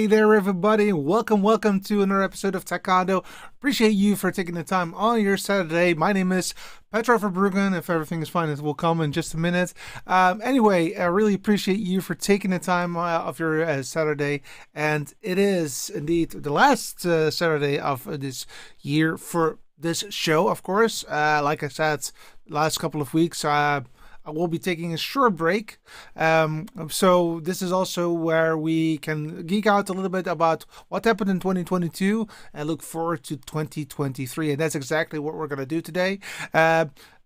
Hey there, everybody. Welcome to another episode of TechCondo. Appreciate you for taking the time on your Saturday. My name is Petra Verbruggen. If everything is fine, it will come in just a minute. Anyway, I really appreciate you for taking the time of your Saturday. And it is indeed the last Saturday of this year for this show, of course. Like I said, last couple of weeks, I will be taking a short break. So this is also where we can geek out a little bit about what happened in 2022 and look forward to 2023. And that's exactly what we're going to do today.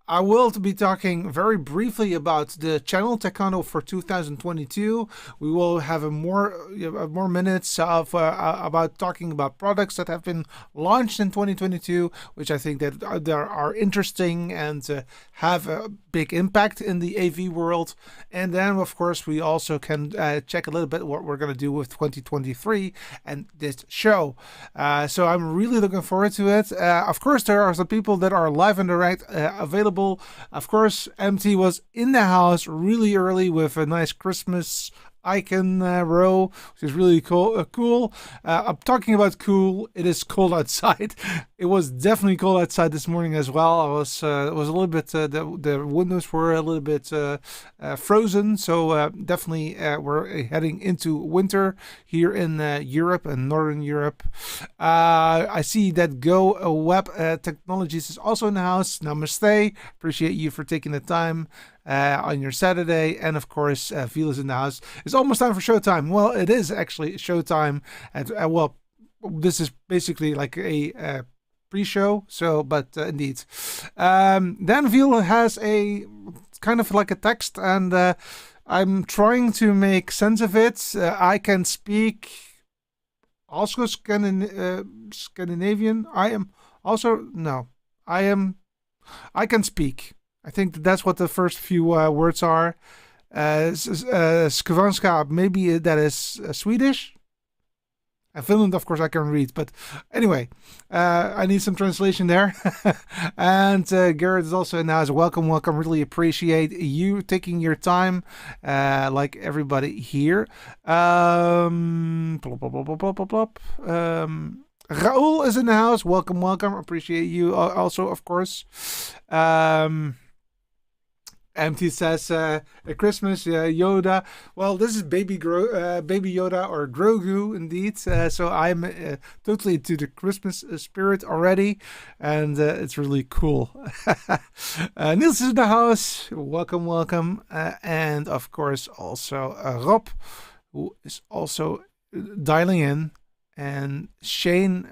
I will be talking very briefly about the channel TechCondo for 2022. We will have more minutes of about talking about products that have been launched in 2022, which I think that are interesting and have a big impact in the AV world. And then, of course, we also can check a little bit what we're going to do with 2023 and this show. So I'm really looking forward to it. Of course, there are some people that are live and direct available. Of course, MT was in the house really early with a nice Christmas icon row, which is really cool. I'm talking about cool. It is cold outside. It was definitely cold outside this morning as well. It was a little bit. The windows were a little bit frozen. So definitely we're heading into winter here in Europe and Northern Europe. I see that Go Web Technologies is also in the house. Namaste. Appreciate you for taking the time on your Saturday. And of course, Phil is in the house. It's almost time for showtime. Well, it is actually showtime. And well, this is basically like a pre-show. So, but indeed. Dan Phil has a kind of like a text, and I'm trying to make sense of it. I can speak also Scandinavian. I can speak. I think that's what the first few words are. Skvanska, maybe that is Swedish. And Finland, of course, I can read. But anyway, I need some translation there. And Garrett is also in the house. Welcome. Really appreciate you taking your time, like everybody here. Raul is in the house. Welcome. Appreciate you also, of course. MT says Christmas Yoda. Well, this is Baby Yoda or Grogu indeed. So I'm totally into the Christmas spirit already, and it's really cool. Niels is in the house. Welcome. And of course also Rob, who is also dialing in, and Shane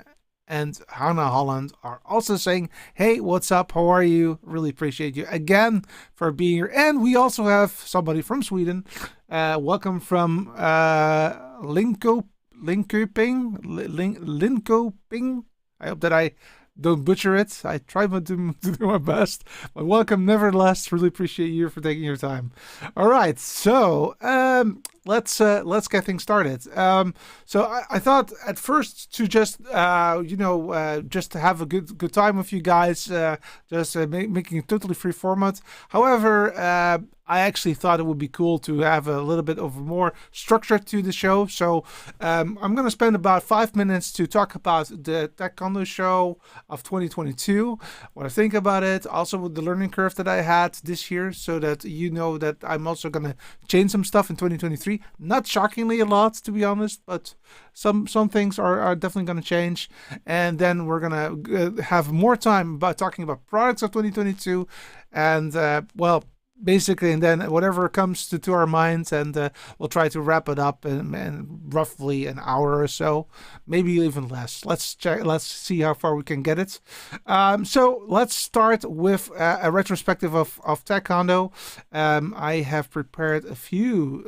and Hannah Holland are also saying, hey, what's up? How are you? Really appreciate you again for being here. And we also have somebody from Sweden. Welcome from Linköping. I hope that I don't butcher it. I try to do my best. But welcome nevertheless. Really appreciate you for taking your time. All right. So let's get things started. So I thought at first to just just to have a good time with you guys, making a totally free format. However, I actually thought it would be cool to have a little bit of more structure to the show. So I'm going to spend about 5 minutes to talk about the TechCondo show of 2022, what I think about it, also with the learning curve that I had this year, so that you know that I'm also going to change some stuff in 2023. Not shockingly a lot, to be honest, but some things are definitely going to change. And then we're going to have more time about talking about products of 2022 and, basically, and then whatever comes to our minds, and we'll try to wrap it up in roughly an hour or so, maybe even less. Let's see how far we can get it. So let's start with a retrospective of TechCondo. I have prepared a few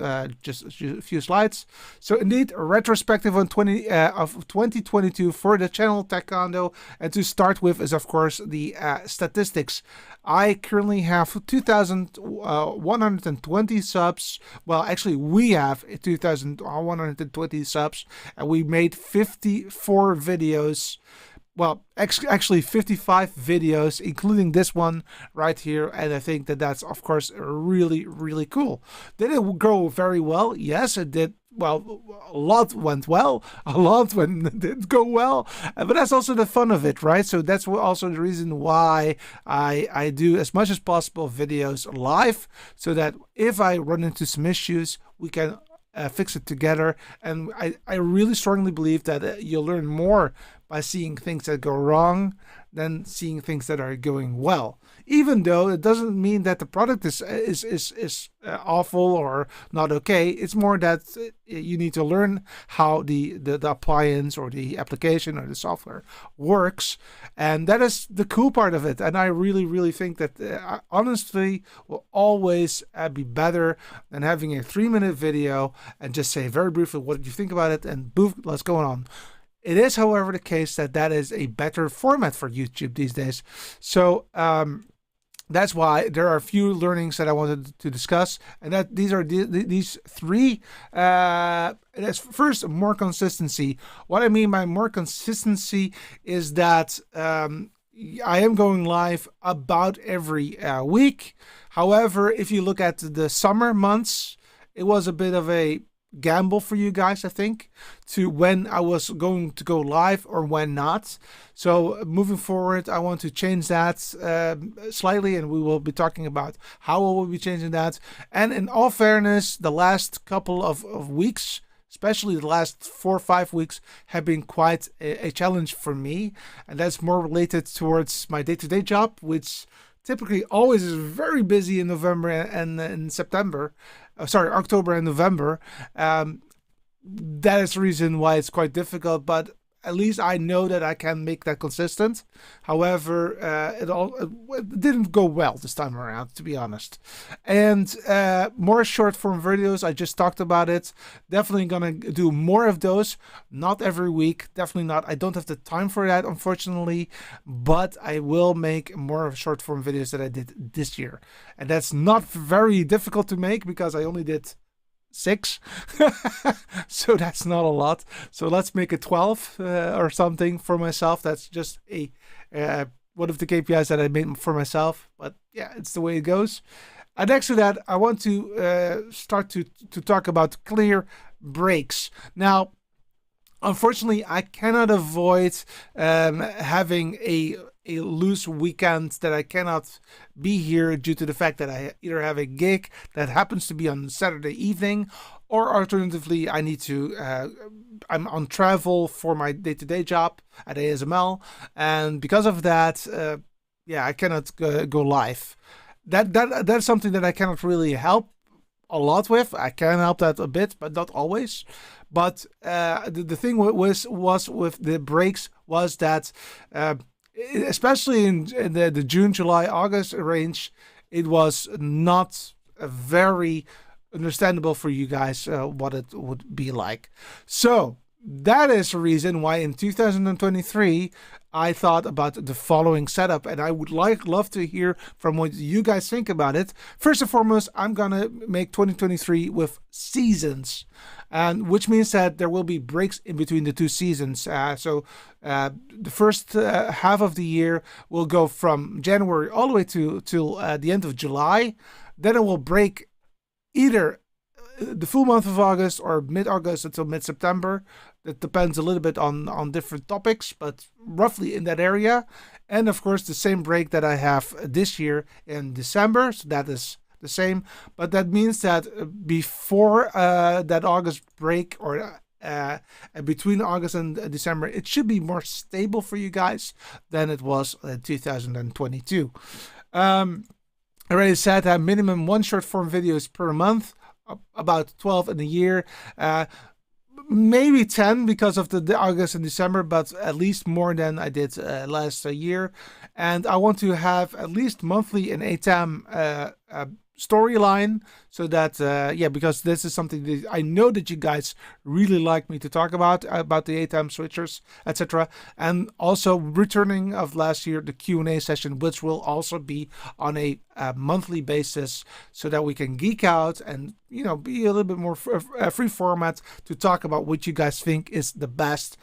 slides. So indeed, a retrospective on 2022 for the channel TechCondo. And to start with is, of course, the statistics. I currently have 2,120 subs. Well, actually, we have 2,120 subs, and we made 54 videos. well, actually 55 videos, including this one right here. And I think that that's, of course, really, really cool. Did it go very well? Yes, it did. Well, a lot went well. A lot didn't go well. But that's also the fun of it, right? So that's also the reason why I do as much as possible videos live, so that if I run into some issues, we can fix it together. And I really strongly believe that you'll learn more by seeing things that go wrong than seeing things that are going well. Even though it doesn't mean that the product is awful or not okay. It's more that you need to learn how the appliance or the application or the software works, and that is the cool part of it. And I really, really think that honestly will always be better than having a 3-minute video and just say very briefly what did you think about it, and boom, let's go on. It is, however, the case that is a better format for YouTube these days. So that's why there are a few learnings that I wanted to discuss, and that these are these three. That's first, more consistency. What I mean by more consistency is that I am going live about every week. However, if you look at the summer months, it was a bit of a gamble for you guys, I think, to when I was going to go live or when not. So moving forward, I want to change that slightly, and we will be talking about how we will be changing that. And in all fairness, the last couple of weeks, especially the last 4 or 5 weeks, have been quite a challenge for me, and that's more related towards my day-to-day job, which typically always is very busy in November and in September. October and November. That is the reason why it's quite difficult, but at least I know that I can make that consistent. However, it didn't go well this time around, to be honest. And more short form videos, I just talked about it. Definitely gonna do more of those. Not every week, definitely not. I don't have the time for that, unfortunately, but I will make more short form videos than I did this year. And that's not very difficult to make because I only did 6. So that's not a lot. So let's make it 12 or something for myself. That's just a one of the KPIs that I made for myself. But yeah, it's the way it goes. And next to that, I want to start to talk about clear breaks. Now, unfortunately, I cannot avoid having a loose weekend that I cannot be here due to the fact that I either have a gig that happens to be on Saturday evening, or alternatively I need to I'm on travel for my day-to-day job at ASML, and because of that I cannot go live. That's something that I cannot really help a lot with. I can help that a bit, but not always. But the thing was with the breaks was that especially in the June, July, August range, it was not very understandable for you guys what it would be like. So that is the reason why in 2023 I thought about the following setup, and I would love to hear from what you guys think about it. First and foremost, I'm gonna make 2023 with seasons, and which means that there will be breaks in between the two seasons. So the first half of the year will go from January all the way till the end of July. Then it will break either the full month of August or mid-August until mid-September. That depends a little bit on different topics, but roughly in that area. And of course, the same break that I have this year in December, so that is the same. But that means that before that August break, or between August and December, it should be more stable for you guys than it was in 2022. I already said I have minimum 1 short form videos per month, about 12 in a year. Maybe 10 because of the August and December, but at least more than I did last year. And I want to have at least monthly an ATAM storyline, so that because this is something that I know that you guys really like me to talk about the ATAM switchers, etc. And also returning of last year, the Q&A session, which will also be on a a monthly basis so that we can geek out and, be a little bit more free format to talk about what you guys think is the best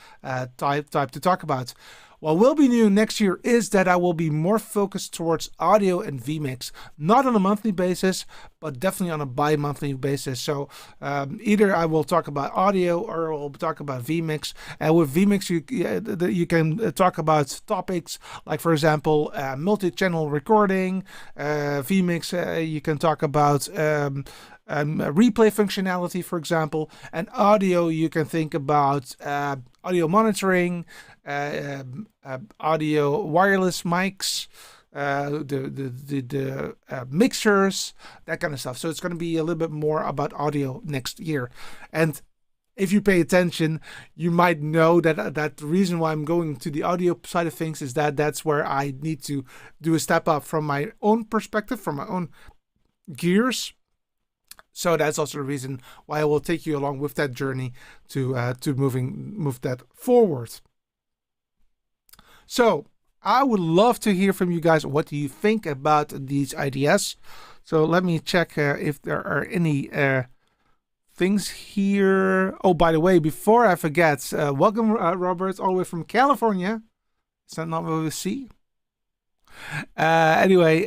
type to talk about. What will be new next year is that I will be more focused towards audio and vMix, not on a monthly basis, but definitely on a bi-monthly basis. So either I will talk about audio or we'll talk about vMix. And with vMix, you can talk about topics like, for example, multi-channel recording. vMix, you can talk about replay functionality, for example. And audio, you can think about audio monitoring, audio wireless mics, the mixers, that kind of stuff. So it's going to be a little bit more about audio next year. And if you pay attention, you might know that the reason why I'm going to the audio side of things is that that's where I need to do a step up from my own perspective, from my own gears. So that's also the reason why I will take you along with that journey to move that forward. So I would love to hear from you guys. What do you think about these ideas? So let me check if there are any things here. Oh, by the way, before I forget, welcome Robert, all the way from California. Is that not what we see? Anyway,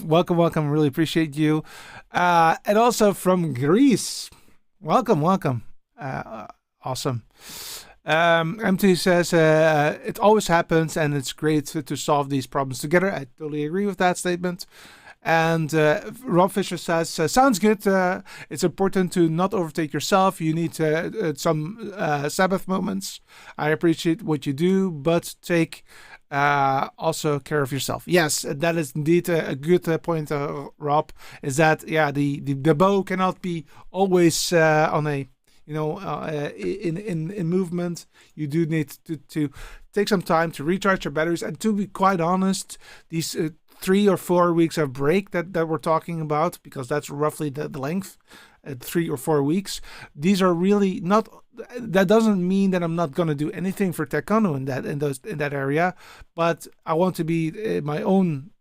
welcome. Really appreciate you. And also from Greece. Welcome. Awesome. MT says, it always happens and it's great to solve these problems together. I totally agree with that statement. And Rob Fisher says, sounds good. It's important to not overtake yourself. You need some Sabbath moments. I appreciate what you do, but take also care of yourself. Yes, that is indeed a good point, Rob, is that, the bow cannot be always on a, in movement. You do need to take some time to recharge your batteries. And to be quite honest, these 3 or 4 weeks of break that we're talking about, because that's roughly the length, 3 or 4 weeks, these are really not. That doesn't mean that I'm not going to do anything for TechCondo in that area, but I want to be my own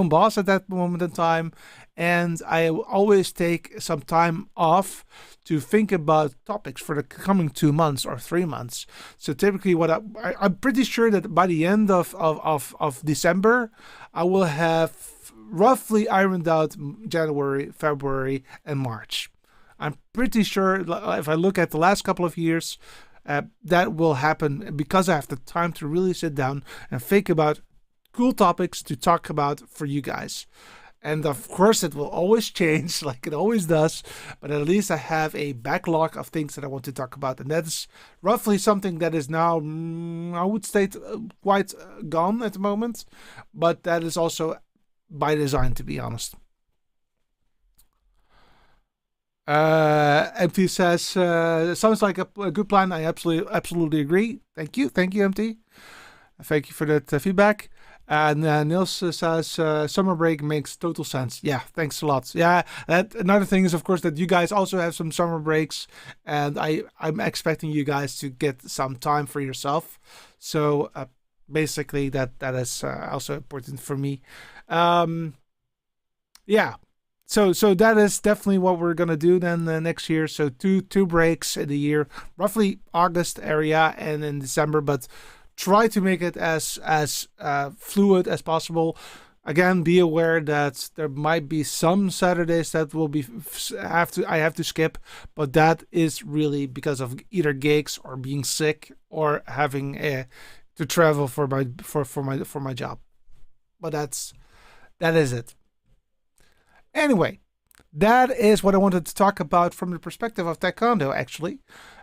boss at that moment in time, and I always take some time off to think about topics for the coming 2 months or 3 months. So typically, I'm pretty sure that by the end of December, I will have roughly ironed out January, February, and March. I'm pretty sure if I look at the last couple of years, that will happen because I have the time to really sit down and think about cool topics to talk about for you guys. And of course, it will always change like it always does, but at least I have a backlog of things that I want to talk about. And that's roughly something that is now, I would state, quite gone at the moment, but that is also by design, to be honest. MT says, sounds like a good plan. I absolutely agree. Thank you, MT. Thank you for that feedback. And Niels says, summer break makes total sense. Yeah, thanks a lot. Yeah, another thing is, of course, that you guys also have some summer breaks, and I'm expecting you guys to get some time for yourself. So basically, that is also important for me. Yeah. So that is definitely what we're gonna do then next year. So two breaks in the year, roughly August area and in December, but try to make it as fluid as possible. Again, be aware that there might be some Saturdays that will be I have to skip, but that is really because of either gigs or being sick or having to travel for my job. But that is it. Anyway, that is what I wanted to talk about from the perspective of TechCondo, actually.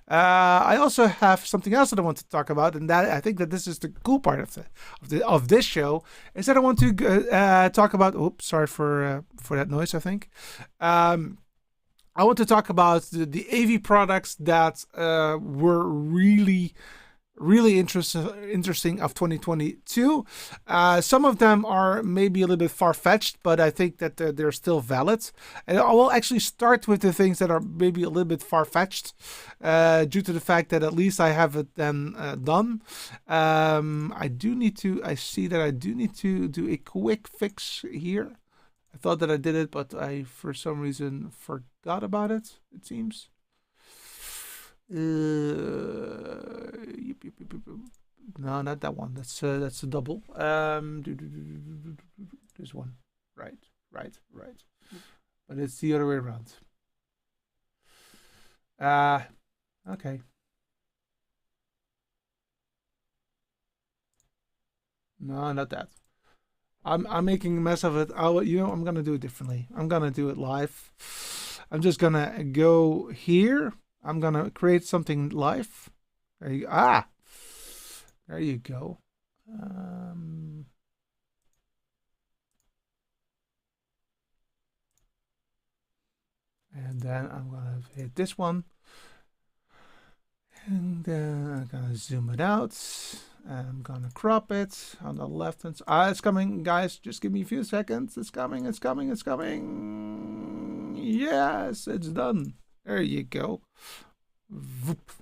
I also have something else that I want to talk about, and that I think that this is the cool part of this show, is that I want to talk about. Oops, sorry for that noise. I think I want to talk about the AV products that were really interesting of 2022. Some of them are maybe a little bit far-fetched, but I think that they're still valid. And I will actually start with the things that are maybe a little bit far-fetched, due to the fact that at least I have it then done. I see that I do need to do a quick fix here. I thought that I did it, but I, for some reason, forgot about it, it seems. No, not that one. That's a double. This one. Right, right. But it's the other way around. Okay. No, not that. I'm making a mess of it. I'm gonna do it differently. I'm gonna do it live. I'm just gonna go here. I'm gonna create something live. There you there you go. And then I'm gonna hit this one. And then I'm gonna zoom it out. I'm gonna crop it on the left hand side. It's coming, guys. Just give me a few seconds. It's coming. Yes, it's done. There you go.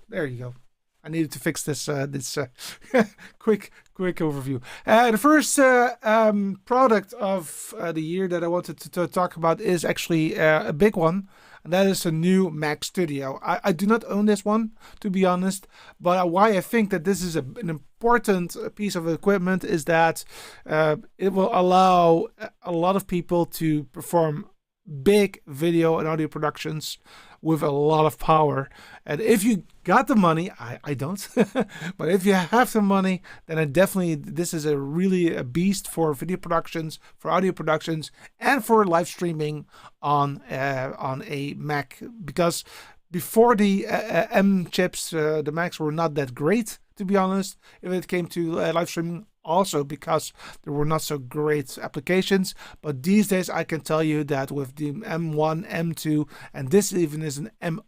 There you go. I needed to fix this quick overview. The first product of the year that I wanted to talk about is actually a big one, and that is a new Mac Studio. I do not own this one, to be honest, but why I think that this is an important piece of equipment is that it will allow a lot of people to perform big video and audio productions with a lot of power. And if you got the money, I don't, but if you have the money, then this is really a beast for video productions, for audio productions, and for live streaming on a Mac. Because before the M chips, the Macs were not that great, to be honest, if it came to live streaming. Also because there were not so great applications, but these days I can tell you that with the M1, M2, and this even is an M1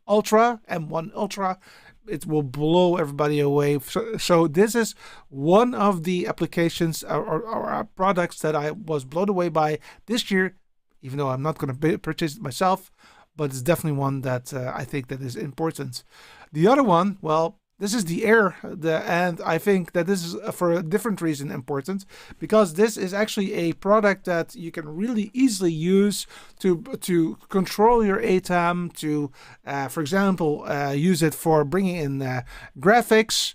Ultra, it will blow everybody away. So this is one of the applications or products that I was blown away by this year, even though I'm not going to purchase it myself, but it's definitely one that I think that is important. The other one, well, this is the Air, and I think that this is for a different reason important, because this is actually a product that you can really easily use to control your ATEM, to, for example, use it for bringing in graphics,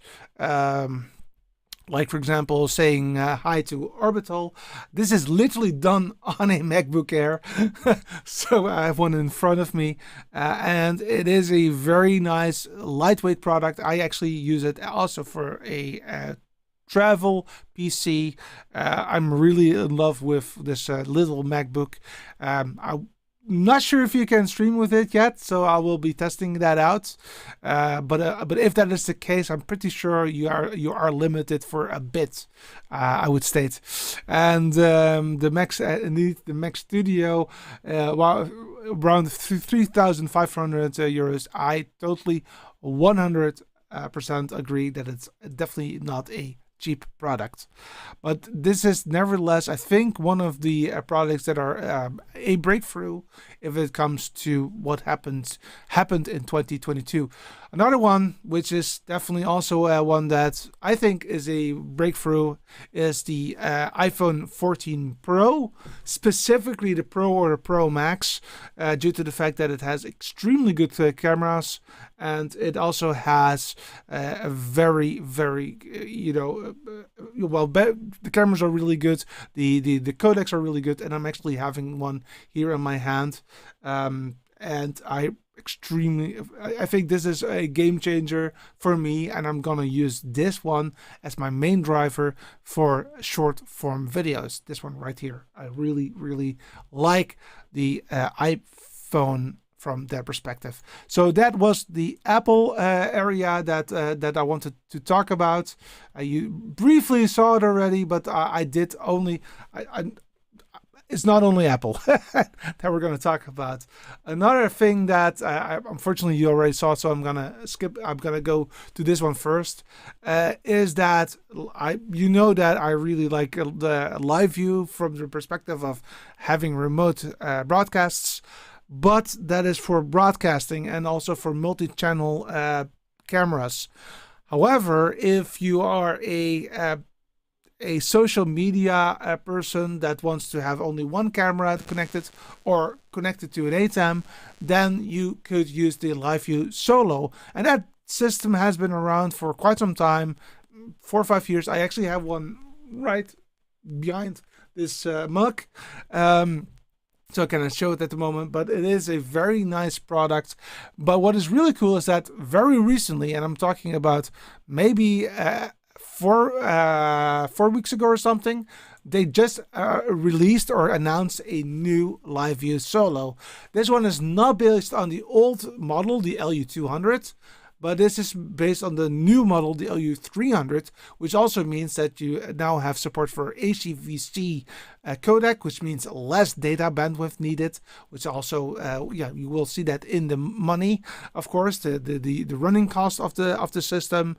like, for example, saying hi to Orbital. This is literally done on a MacBook Air. So I have one in front of me. And it is a very nice, lightweight product. I actually use it also for a travel PC. I'm really in love with this little MacBook. I'm not sure if you can stream with it yet, so I will be testing that out. But if that is the case, I'm pretty sure you are limited for a bit. I would state, and the Mac Studio, around 3,500 euros. I totally 100% agree that it's definitely not a cheap product, but this is nevertheless, I think, one of the products that are a breakthrough if it comes to what happened in 2022. Another one, which is definitely also one that I think is a breakthrough, is the iPhone 14 Pro, specifically the Pro or the Pro Max, due to the fact that it has extremely good cameras, and it also has a very, very, the cameras are really good, the codecs are really good, and I'm actually having one here in my hand, and I think this is a game changer for me, and I'm gonna use this one as my main driver for short form videos. This one right here, I really, really like the iPhone from that perspective. So that was the Apple area that I wanted to talk about. You briefly saw it already, but I did only. It's not only Apple that we're going to talk about. Another thing that unfortunately you already saw, so I'm going to skip. I'm going to go to this one first. Is that that I really like the live view from the perspective of having remote broadcasts, but that is for broadcasting and also for multi-channel cameras. However, if you are a a social media person that wants to have only one camera connected or connected to an ATEM, then you could use the LiveView Solo. And that system has been around for quite some time, 4 or 5 years. I actually have one right behind this mug. So I cannot show it at the moment, but it is a very nice product. But what is really cool is that very recently, and I'm talking about maybe 4 weeks ago or something, they just released or announced a new LiveView Solo. This one is not based on the old model, the LU200, but this is based on the new model, the LU300, which also means that you now have support for HEVC codec, which means less data bandwidth needed, which also, you will see that in the money, of course, the running cost of the system.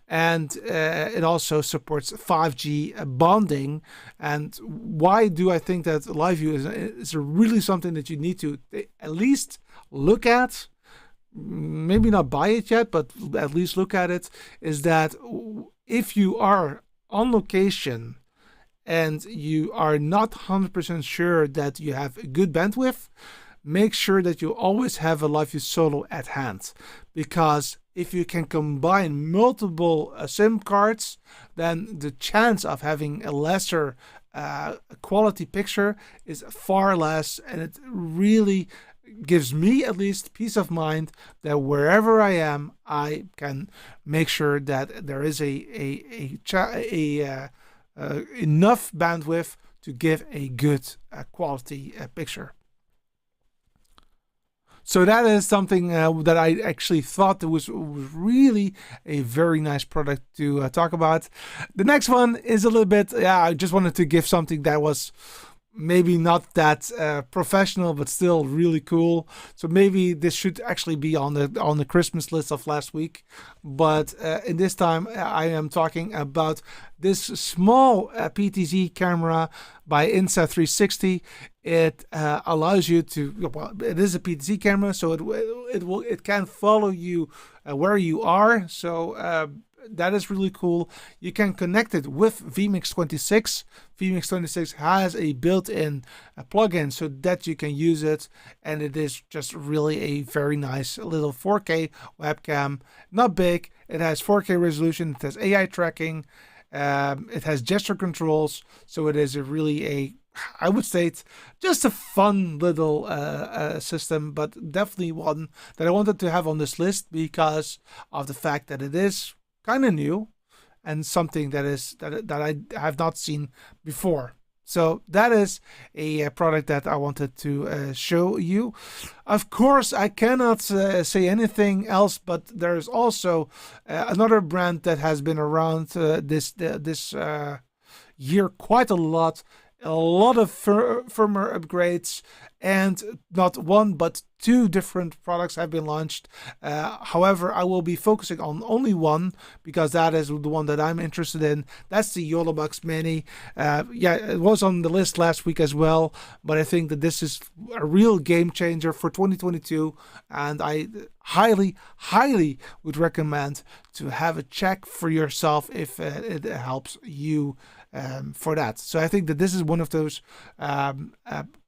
And it also supports 5G bonding. And why do I think that LiveView is really something that you need to at least look at? Maybe not buy it yet, but at least look at it, is that if you are on location and you are not 100% sure that you have good bandwidth, make sure that you always have a LiveView Solo at hand. Because if you can combine multiple SIM cards, then the chance of having a lesser quality picture is far less, and it really gives me at least peace of mind that wherever I am, I can make sure that there is enough bandwidth to give a good quality picture. So that is something that I actually thought was really a very nice product to talk about. The next one is a little bit, I just wanted to give something that was maybe not that professional, but still really cool. So maybe this should actually be on the Christmas list of last week. But in this time, I am talking about this small PTZ camera by Insta360. It allows you to, well, it is a PTZ camera, so it can follow you where you are. So that is really cool. You can connect it with vMix 26. vMix 26 has a built-in plugin so that you can use it, and it is just really a very nice little 4K webcam. Not big. It has 4K resolution. It has AI tracking. It has gesture controls. So it is I would say it's just a fun little system, but definitely one that I wanted to have on this list because of the fact that it is kind of new and something that I have not seen before. So that is a product that I wanted to show you. Of course, I cannot say anything else, but there is also another brand that has been around this year quite a lot. A lot of firmware upgrades, and not one but 2 different products have been launched. However, I will be focusing on only one because that is the one that I'm interested in. That's the YOLOBUX Mini. It was on the list last week as well, but I think that this is a real game changer for 2022, and I highly would recommend to have a check for yourself if it helps you for that. So I think that this is one of those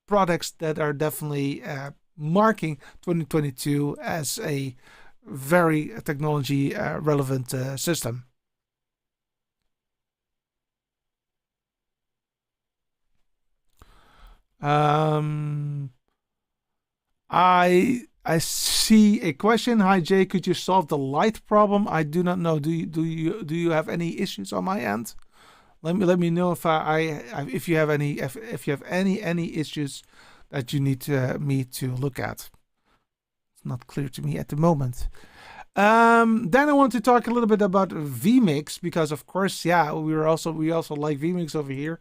products that are definitely marking 2022 as a very technology relevant system. I see a question. Hi Jay, could you solve the light problem? I do not know. Do you have any issues on my end? Let me know if you have any issues that you need me to look at. It's not clear to me at the moment. Then I want to talk a little bit about vMix because, of course, we also like vMix over here.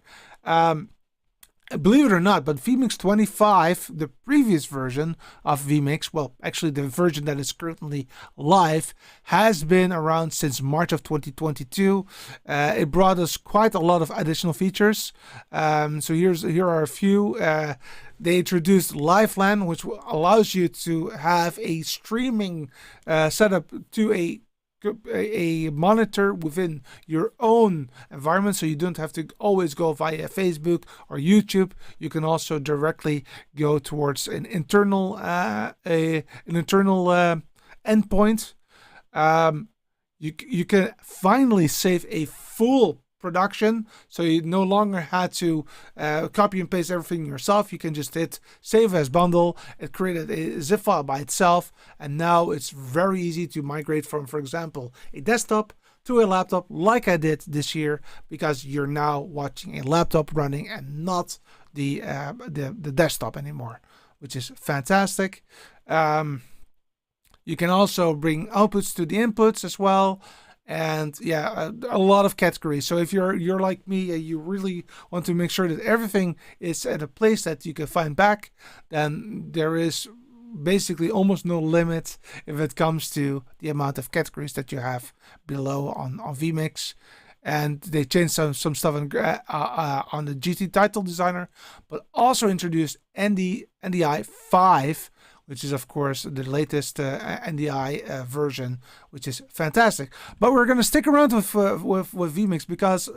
Believe it or not, but vMix 25, the previous version of vMix, well, actually the version that is currently live, has been around since March of 2022. It brought us quite a lot of additional features. So here are a few. They introduced LiveLAN, which allows you to have a streaming setup to a a monitor within your own environment, so you don't have to always go via Facebook or YouTube. You can also directly go towards an internal endpoint. You can finally save a full production, so you no longer had to copy and paste everything yourself. You can just hit save as bundle. It created a zip file by itself, and now it's very easy to migrate from, for example, a desktop to a laptop, like I did this year, because you're now watching a laptop running and not the desktop anymore, which is fantastic. You can also bring outputs to the inputs as well. And yeah, a lot of categories. So if you're like me, you really want to make sure that everything is at a place that you can find back, then there is basically almost no limit if it comes to the amount of categories that you have below on vMix. And they changed some stuff on the GT title designer, but also introduced NDI 5, which is, of course, the latest NDI version, which is fantastic. But we're going to stick around with vMix because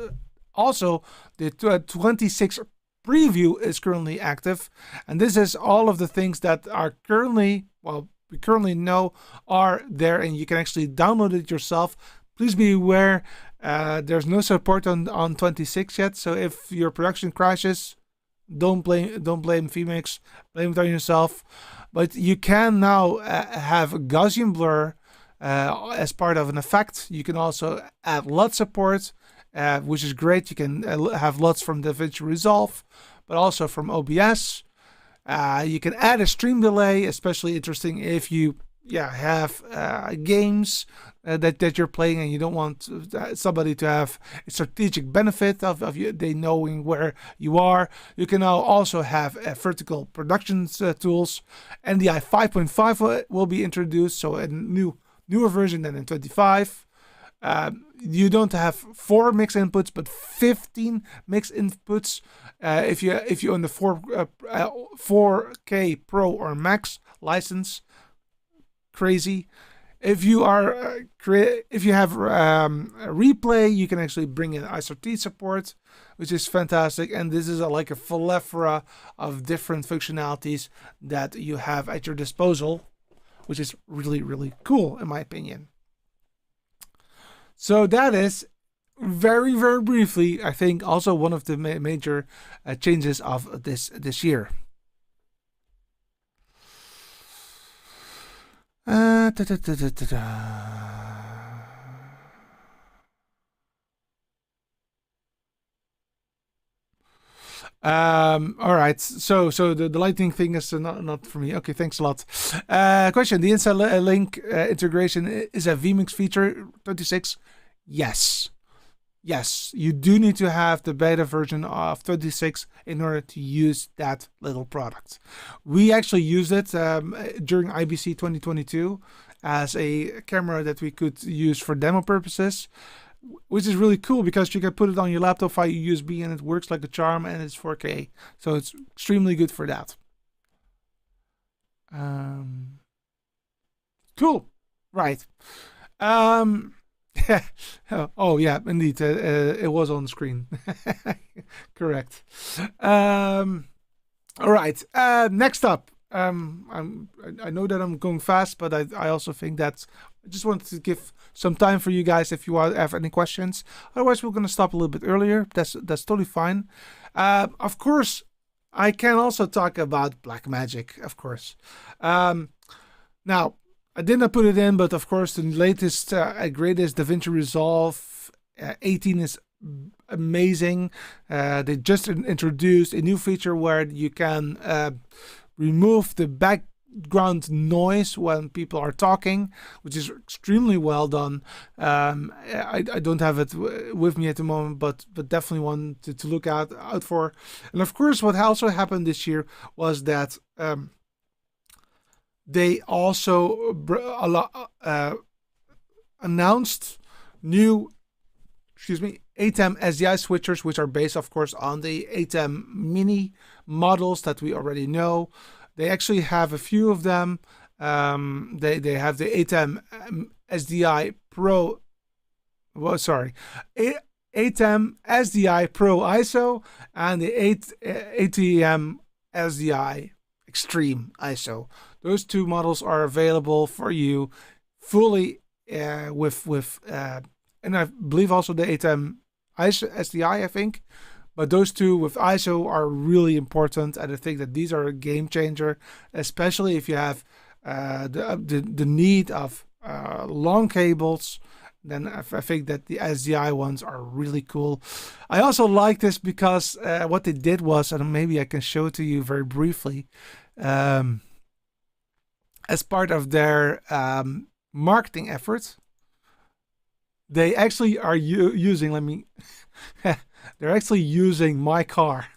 also the 26 preview is currently active. And this is all of the things that are currently, well, we currently know are there, and you can actually download it yourself. Please be aware, there's no support on 26 yet. So if your production crashes, don't blame vMix, blame it on yourself. But you can now have Gaussian blur as part of an effect. You can also add LUT support, which is great. You can have LUTs from DaVinci Resolve, but also from OBS. You can add a stream delay, especially interesting if you have games that you're playing and you don't want somebody to have a strategic benefit of you, they knowing where you are. You can now also have vertical production tools. NDI 5.5 will be introduced, so a newer version than in 25. You don't have 4 mix inputs, but 15 mix inputs. If you own the 4K Pro or Max license, crazy. If you have replay, you can actually bring in ISRT support, which is fantastic. And this is like a plethora of different functionalities that you have at your disposal, which is really, really cool, in my opinion. So that is very, very briefly, I think, also one of the major changes of this year. All right. So the lightning thing is not for me. Okay, thanks a lot. Question: the Inside Link integration is a vMix feature 26? Yes. Yes, you do need to have the beta version of 26 in order to use that little product. We actually used it during IBC 2022 as a camera that we could use for demo purposes, which is really cool because you can put it on your laptop via USB and it works like a charm, and it's 4K. So it's extremely good for that. Cool. Right. Oh yeah, indeed. It was on screen. Correct. All right. Next up. I know that I'm going fast, but I also think that I just wanted to give some time for you guys if you have any questions. Otherwise, we're going to stop a little bit earlier. That's totally fine. Of course, I can also talk about Blackmagic, of course. Now, I did not put it in, but of course the latest, greatest DaVinci Resolve 18 is amazing. They just introduced a new feature where you can remove the background noise when people are talking, which is extremely well done. I don't have it with me at the moment, but definitely one to look out for. And of course, what also happened this year was that they also announced new, ATEM SDI switchers, which are based, of course, on the ATEM Mini models that we already know. They actually have a few of them. They have the ATEM SDI Pro. Well, sorry, ATEM SDI Pro ISO and the ATEM SDI Extreme ISO. Those two models are available for you fully with and I believe also the ATEM ISO SDI, I think. But those two with ISO are really important, and I think that these are a game changer, especially if you have the need of long cables. Then I think that the SDI ones are really cool. I also like this because what they did was, and maybe I can show it to you very briefly, as part of their marketing efforts, they actually are using. Let me. They're actually using my car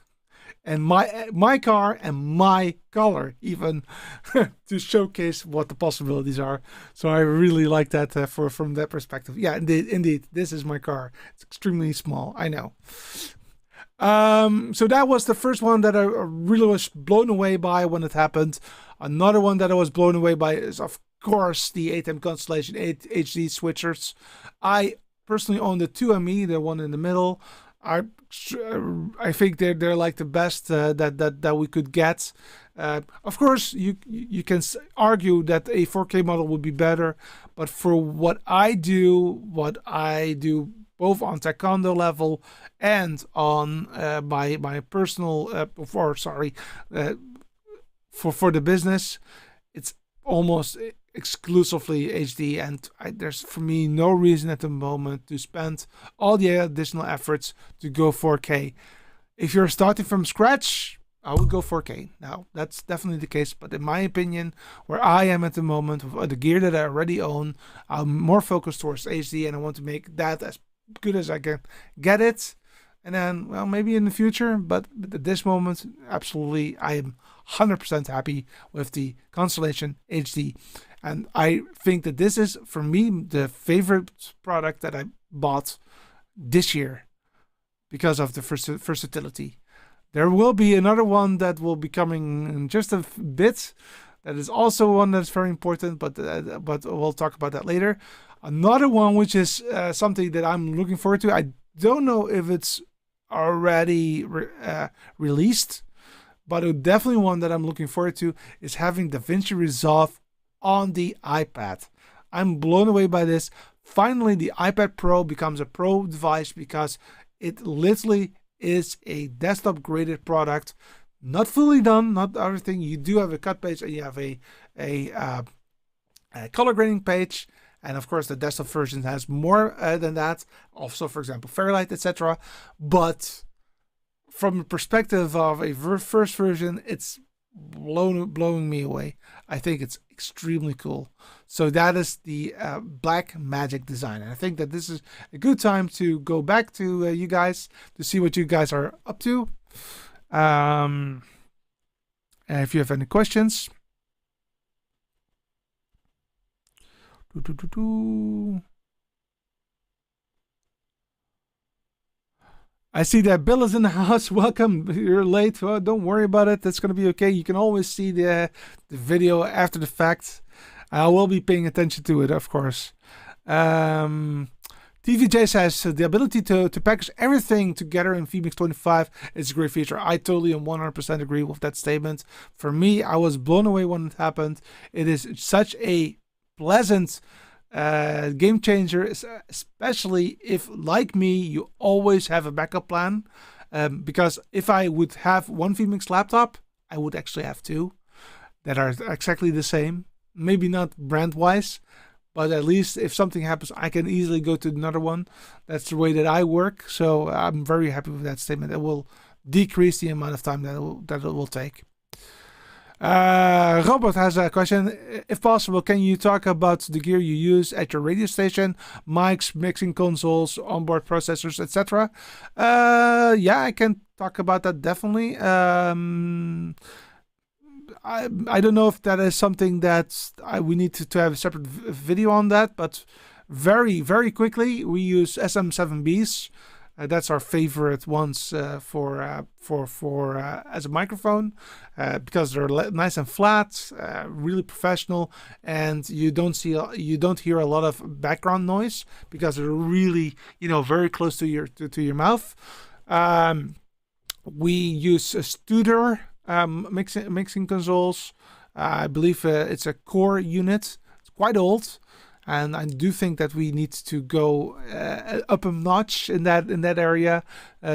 and my car and my color even to showcase what the possibilities are. So I really like that from that perspective. Yeah, indeed, this is my car. It's extremely small, I know. So that was the first one that I really was blown away by when it happened. Another one that I was blown away by is, of course, the ATEM Constellation 8 HD switchers. I personally own the 2ME, the one in the middle. I think they're like the best that we could get. Of course, you can argue that a 4K model would be better, but for what I do both on TechCondo level and on my personal for the business, it's almost exclusively HD, and there's for me no reason at the moment to spend all the additional efforts to go 4K. If you're starting from scratch, I would go 4K. Now, that's definitely the case, but in my opinion, where I am at the moment with the gear that I already own, I'm more focused towards HD, and I want to make that as good as I can get it. And then, well, maybe in the future, but at this moment, absolutely, I am 100% happy with the Constellation HD. And I think that this is, for me, the favorite product that I bought this year because of the versatility. There will be another one that will be coming in just a bit. That is also one that's very important, but we'll talk about that later. Another one, which is something that I'm looking forward to. I don't know if it's already released, but definitely one that I'm looking forward to is having DaVinci Resolve on the iPad. I'm blown away by this. Finally, the iPad Pro becomes a pro device because it literally is a desktop graded product. Not fully done, not everything. You do have a cut page and you have a color grading page. And of course, the desktop version has more than that. Also, for example, Fairlight, etc. But from the perspective of a first version, it's blowing me away. I think it's extremely cool. So that is the Black Magic design. And I think that this is a good time to go back to you guys to see what you guys are up to. And if you have any questions. I see that Bill is in the house. Welcome. You're late. Well, don't worry about it. That's going to be okay. You can always see the video after the fact. I will be paying attention to it, of course. TVJ says the ability to package everything together in vMix 25 is a great feature. I totally and 100% agree with that statement. For me, I was blown away when it happened. It is such a pleasant game changer, especially if, like me, you always have a backup plan. Because if I would have one vMix laptop, I would actually have two that are exactly the same. Maybe not brand-wise, but at least if something happens, I can easily go to another one. That's the way that I work. So I'm very happy with that statement. It will decrease the amount of time that it will take. Robert has a question. If possible, can you talk about the gear you use at your radio station? Mics, mixing consoles, onboard processors, etc. Yeah, I can talk about that definitely. I don't know if that is something that we need to have a separate video on that, but very, very quickly, we use SM7Bs. That's our favorite ones for as a microphone, because they're nice and flat, really professional, and you don't hear a lot of background noise because they're really very close to your mouth. We use a Studer mixing consoles. I believe it's a core unit. It's quite old, and I do think that we need to go up a notch in that area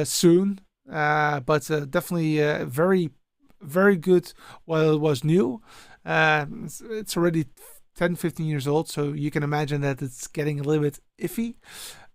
soon. But definitely very, very good while it was new. It's already 10, 15 years old, so you can imagine that it's getting a little bit iffy.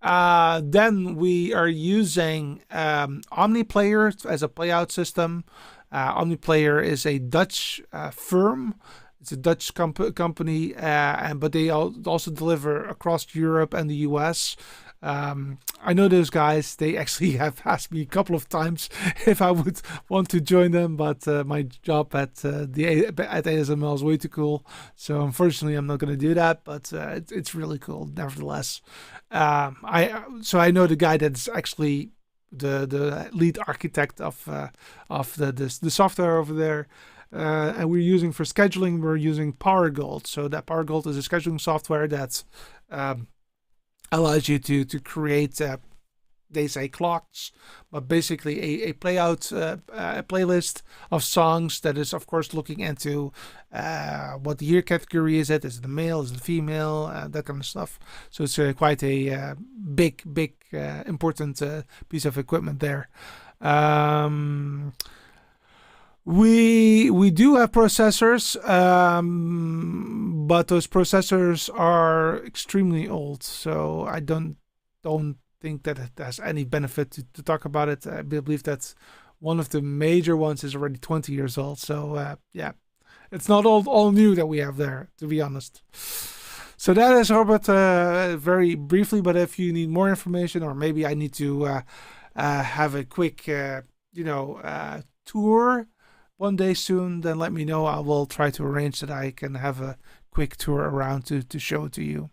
Then we are using OmniPlayer as a playout system. OmniPlayer is a Dutch firm. It's a Dutch company, but they also deliver across Europe and the US. I know those guys. They actually have asked me a couple of times if I would want to join them, but my job at ASML is way too cool. So unfortunately, I'm not going to do that. But it's really cool, nevertheless. I know the guy that's actually the lead architect of the software over there. And we're using for scheduling, we're using PowerGold. So that PowerGold is a scheduling software that allows you to create, they say clocks, but basically a playlist of songs that is, of course, looking into what the year category is. Is it a male? Is it a female? That kind of stuff. So it's quite a big, important piece of equipment there. We do have processors, but those processors are extremely old, so I don't think that it has any benefit to talk about it. I believe that one of the major ones is already 20 years old, so yeah, it's not all new that we have there, to be honest. So that is Robert, very briefly, but if you need more information, or maybe I need to have a quick tour one day soon, then let me know. I will try to arrange that I can have a quick tour around to show it to you.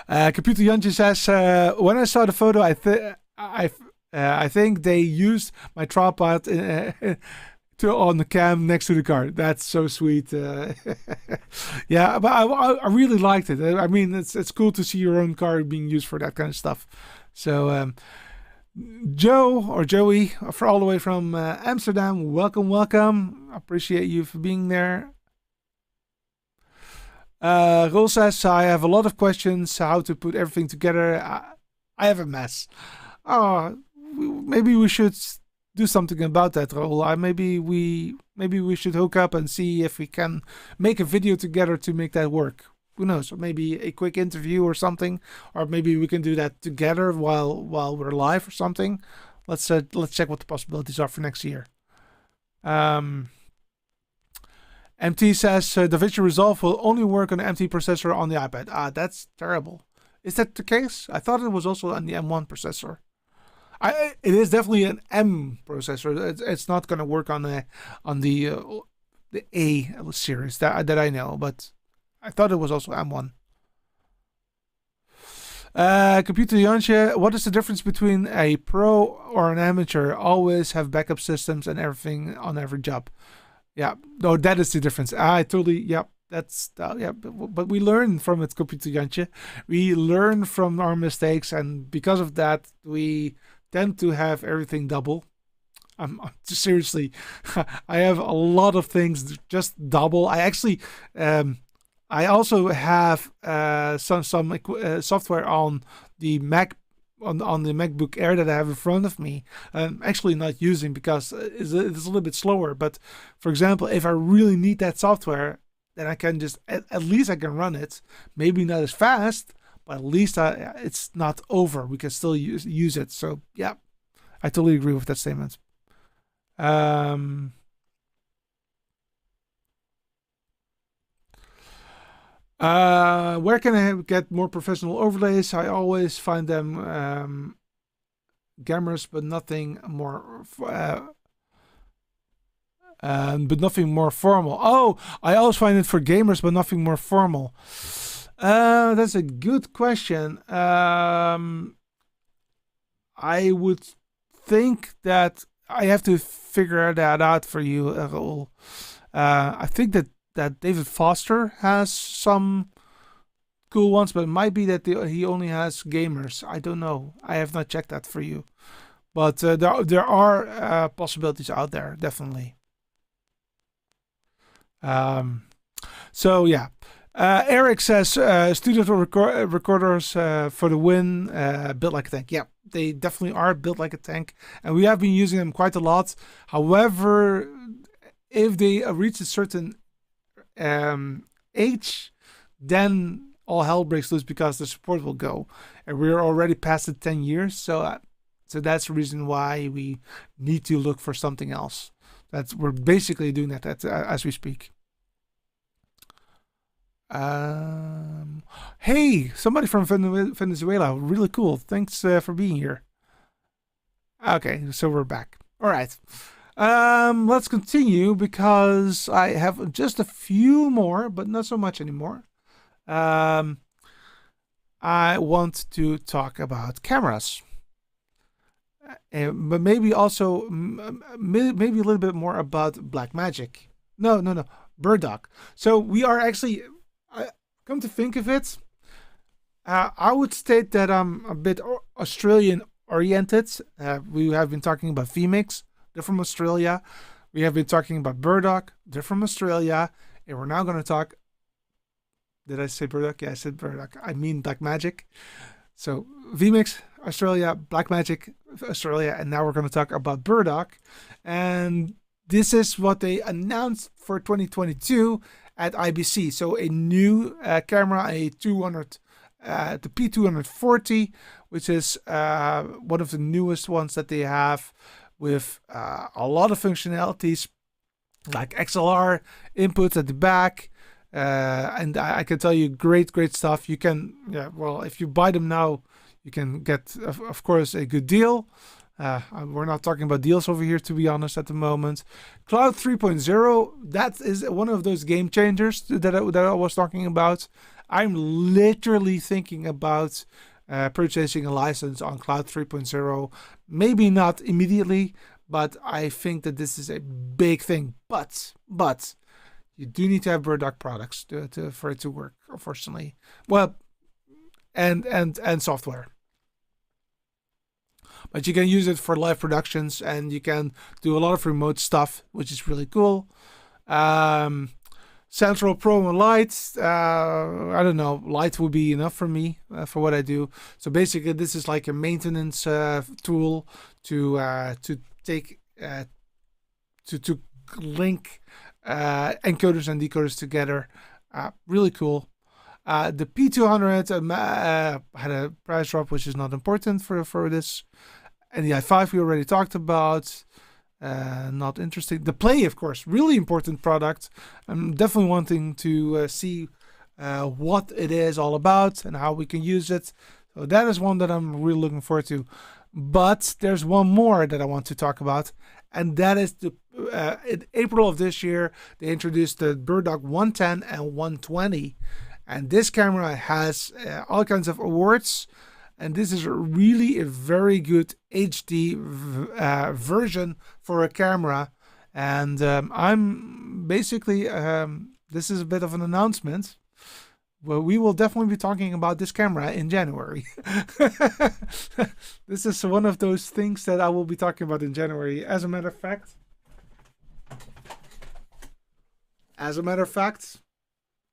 Computer Jantje says, when I saw the photo, I think they used my tripod on the cam next to the car. That's so sweet. Yeah, but I really liked it. I mean, it's cool to see your own car being used for that kind of stuff. So Joe or Joey, for all the way from Amsterdam, welcome. Appreciate you for being there. Rol says, I have a lot of questions how to put everything together. I have a mess. Maybe we should do something about that, Rol. Maybe we should hook up and see if we can make a video together to make that work. Who knows? Or maybe a quick interview or something, or maybe we can do that together while we're live or something. Let's check what the possibilities are for next year. MT says DaVinci Resolve will only work on the MT processor on the iPad. That's terrible. Is that the case? I thought it was also on the M1 processor. It is definitely an M processor. It's not going to work on the A series that I know, but I thought it was also M1. Computer Jantje, what is the difference between a pro or an amateur? Always have backup systems and everything on every job. Yeah, no, that is the difference. I totally, yeah, that's, yeah, but we learn from it, Computer Jantje. We learn from our mistakes, and because of that, we tend to have everything double. Seriously, I have a lot of things just double. I actually, I also have some software on the Mac, on the MacBook Air that I have in front of me. I'm actually not using because it's a little bit slower. But for example, if I really need that software, then I can just at least I can run it. Maybe not as fast, but at least it's not over. We can still use it. So yeah, I totally agree with that statement. Where can I get more professional overlays? I always find them gamers, but nothing more formal. Oh, I always find it for gamers, but nothing more formal. That's a good question. I would think that I have to figure that out for you, Raoul. I think that David Foster has some cool ones, but it might be that he only has gamers. I don't know. I have not checked that for you. But there are possibilities out there, definitely. So yeah. Eric says studio recorders for the win, built like a tank. Yeah, they definitely are built like a tank, and we have been using them quite a lot. However, if they reach a certain age, then all hell breaks loose because the support will go, and we're already past the 10 years. So that's the reason why we need to look for something else. We're basically doing that as we speak. Hey, somebody from Venezuela. Really cool. Thanks for being here. Okay, so we're back. All right. Let's continue because I have just a few more, but not so much anymore. I want to talk about cameras. But maybe also maybe a little bit more about Blackmagic. No, Burdock. So we are actually, come to think of it, I would state that I'm a bit Australian oriented. We have been talking about vMix, they're from Australia. We have been talking about Burdock, they're from Australia. And we're now going to talk. Did I say Burdock? Yeah, I said Burdock. I mean Blackmagic. So vMix, Australia, Blackmagic, Australia, and now we're going to talk about Burdock. And this is what they announced for 2022 at IBC. So a new camera, the P240, which is one of the newest ones that they have, with a lot of functionalities like XLR inputs at the back. And I can tell you great stuff. You can, if you buy them now, you can get, of course, a good deal. We're not talking about deals over here, to be honest, at the moment. Cloud 3.0, that is one of those game changers that I was talking about. I'm literally thinking about purchasing a license on Cloud 3.0. Maybe not immediately, but I think that this is a big thing. But you do need to have Burdock products for it to work, unfortunately. Well, and software. But you can use it for live productions, and you can do a lot of remote stuff, which is really cool. Central Pro and Lite, I don't know, Lite would be enough for me for what I do. So basically, this is like a maintenance tool to take to link encoders and decoders together. Really cool. The P200 had a price drop, which is not important for this. And the i5 we already talked about. Not interesting. The Play, of course, really important product. I'm definitely wanting to see what it is all about and how we can use it. So that is one that I'm really looking forward to. But there's one more that I want to talk about, and that is in April of this year, they introduced the Burdock 110 and 120. And this camera has all kinds of awards. And this is really a very good HD version for a camera. And I'm basically, this is a bit of an announcement. Well, we will definitely be talking about this camera in January. This is one of those things that I will be talking about in January. As a matter of fact,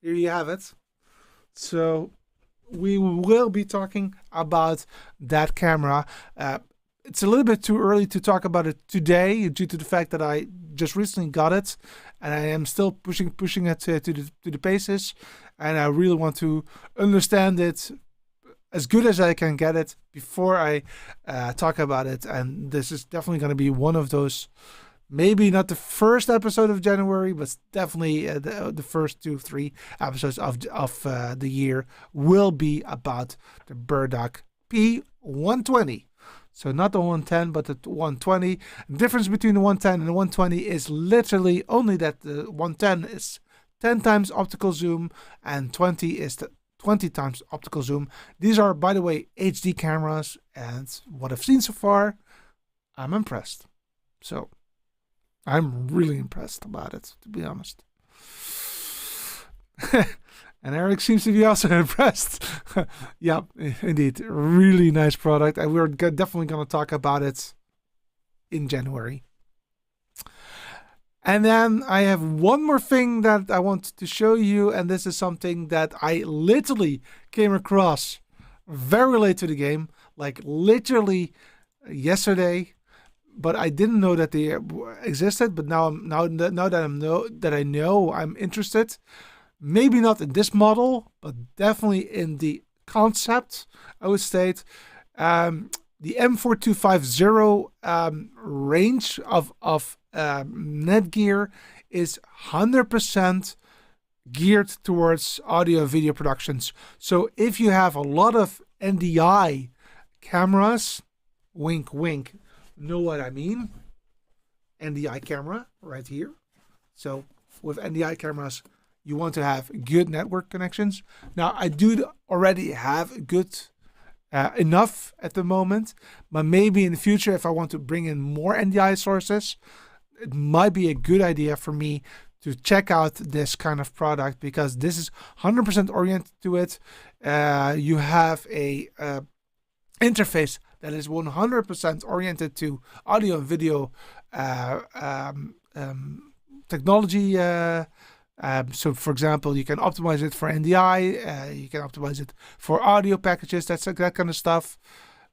here you have it. So we will be talking about that camera. It's a little bit too early to talk about it today due to the fact that I just recently got it, and I am still pushing it to the paces, and I really want to understand it as good as I can get it before I talk about it. And this is definitely going to be one of those, maybe not the first episode of January, but definitely the first 2-3 episodes of the year will be about the Burdock P120. So not the 110, but the 120. The difference between the 110 and the 120 is literally only that the 110 is 10 times optical zoom and 20 is 20 times optical zoom. These are, by the way, HD cameras, and what I've seen so far, I'm impressed. So I'm really impressed about it, to be honest. And Eric seems to be also impressed. Yeah, indeed. Really nice product. And we're definitely going to talk about it in January. And then I have one more thing that I want to show you. And this is something that I literally came across very late to the game. Like literally yesterday. But I didn't know that they existed. But now that I know, I'm interested. Maybe not in this model, but definitely in the concept, I would state. The M4250 range of Netgear is 100% geared towards audio video productions. So if you have a lot of NDI cameras, wink, wink, know what I mean? NDI camera right here. So with NDI cameras, you want to have good network connections. Now, I do already have good enough at the moment, but maybe in the future, if I want to bring in more NDI sources, it might be a good idea for me to check out this kind of product, because this is 100% oriented to it. You have a interface that is 100% oriented to audio and video technology. So, for example, you can optimize it for NDI. You can optimize it for audio packages. That kind of stuff.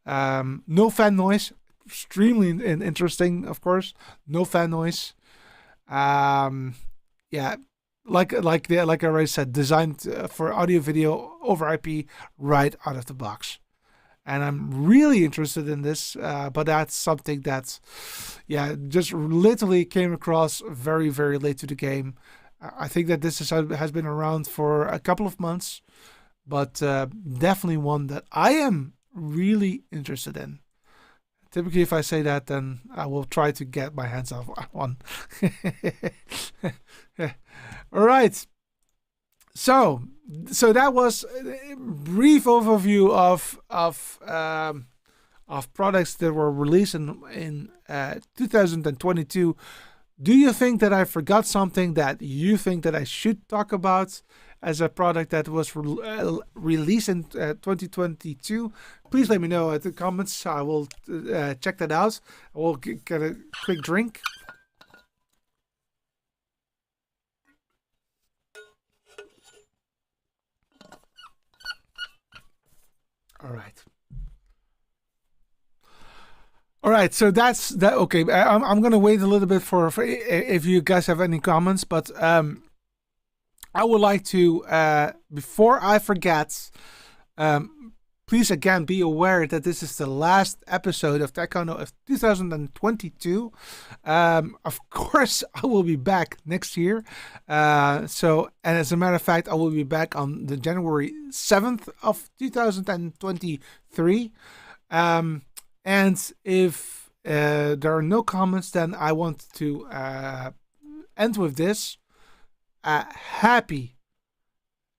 No fan noise. Extremely interesting, of course. No fan noise. Yeah, like I already said, designed for audio video over IP right out of the box. And I'm really interested in this, but that's something that's, just literally came across very, very late to the game. I think that this has been around for a couple of months, but definitely one that I am really interested in. Typically, if I say that, then I will try to get my hands off one. All right. So that was a brief overview of products that were released in 2022. Do you think that I forgot something that you think that I should talk about as a product that was released in 2022? Please let me know in the comments. I will check that out. I will get a quick drink. All right, so that's that. Okay, I'm gonna wait a little bit for if you guys have any comments, but I would like to before I forget, please again be aware that this is the last episode of TechCondo of 2022. Of course, I will be back next year. And as a matter of fact, I will be back on the January 7th of 2023. And if there are no comments, then I want to end with this. Happy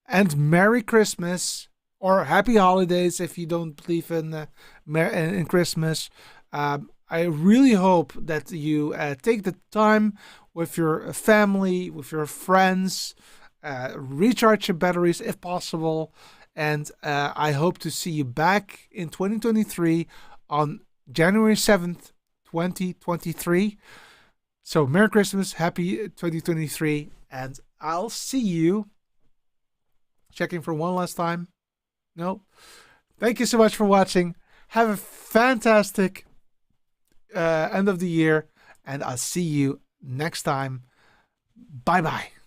and Merry Christmas, or Happy Holidays if you don't believe in Christmas. I really hope that you take the time with your family, with your friends, recharge your batteries if possible. And I hope to see you back in 2023 on January 7th, 2023. So Merry Christmas, Happy 2023, and I'll see you. Checking for one last time. No. Thank you so much for watching. Have a fantastic end of the year, and I'll see you next time. Bye-bye.